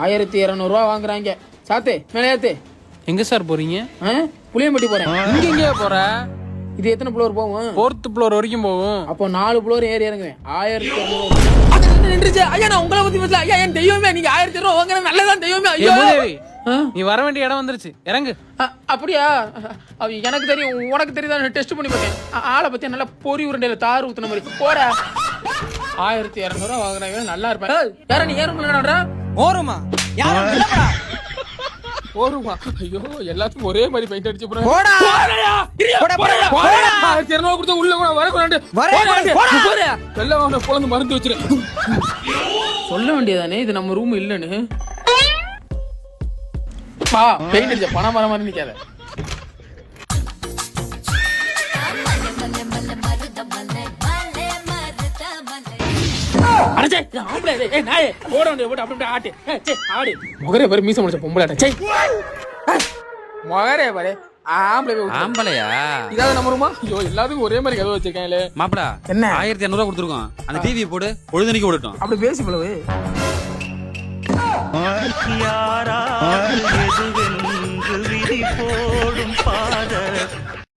1200 வாங்குறாங்க. சாத்து மேலே. எங்க சார் போறீங்க? புளியம்பட்டி போறேன். இங்க எங்கேயா போற? இது எத்தனை ஃப்ளோர் போகும்? 4th ஃப்ளோர் வரைக்கும் போகும். அப்போ 4 ஃப்ளோர் ஏறி இறங்குவேன். 1200 நின்றுச்சு. ஐயா நான் உங்களை பத்தி பேசல. ஐயா என் தெய்வமே, நீங்க 1200 வாங்குறது நல்லதான் தெய்வமே. ஐயோ நீ வர வேண்டிய இடம் வந்துருச்சு, இறங்கு. அப்படியா? எனக்கு தெரியும், உனக்கு தெரியுதா? டெஸ்ட் பண்ணி பார்த்தேன். ஆளை பத்தி நல்லா பொறி உருண்டையில தாறு ஊத்துன மாதிரி. போற 1200 வாங்குறாங்க, நல்லா இருப்பேன். வேற நீ ஏறும் ஓருமா போருமா? ஐயோ எல்லாத்துக்கும் ஒரே மாதிரி பெயிண்ட் அடிச்சு போறேன். உள்ள கூட வரக்கூடாது. எல்லாம் குழந்தை மருந்து வச்சிரு. சொல்ல வேண்டியதானே இது நம்ம ரூம் இல்லன்னு. பா பெயிண்ட் அடிச்ச பணம் வர மாதிரி நிக்காத. முகரே பாரு, மீச முடிச்ச பொம்பளை. முகரே பாரு, ஆம்பளையா? இதாவது நம்பருமா? ஐயோ எல்லாத்துக்கும் ஒரே மாதிரி கதவு வச்சிருக்கேன். மாப்பிளா என்ன 1200 கொடுத்துருக்கோம். அந்த டிவி போடு, பொழுதுனிக்கு ஓடட்டும். அப்படி பேசி பிளவு. யாரா எதுவென்று விதி போடும்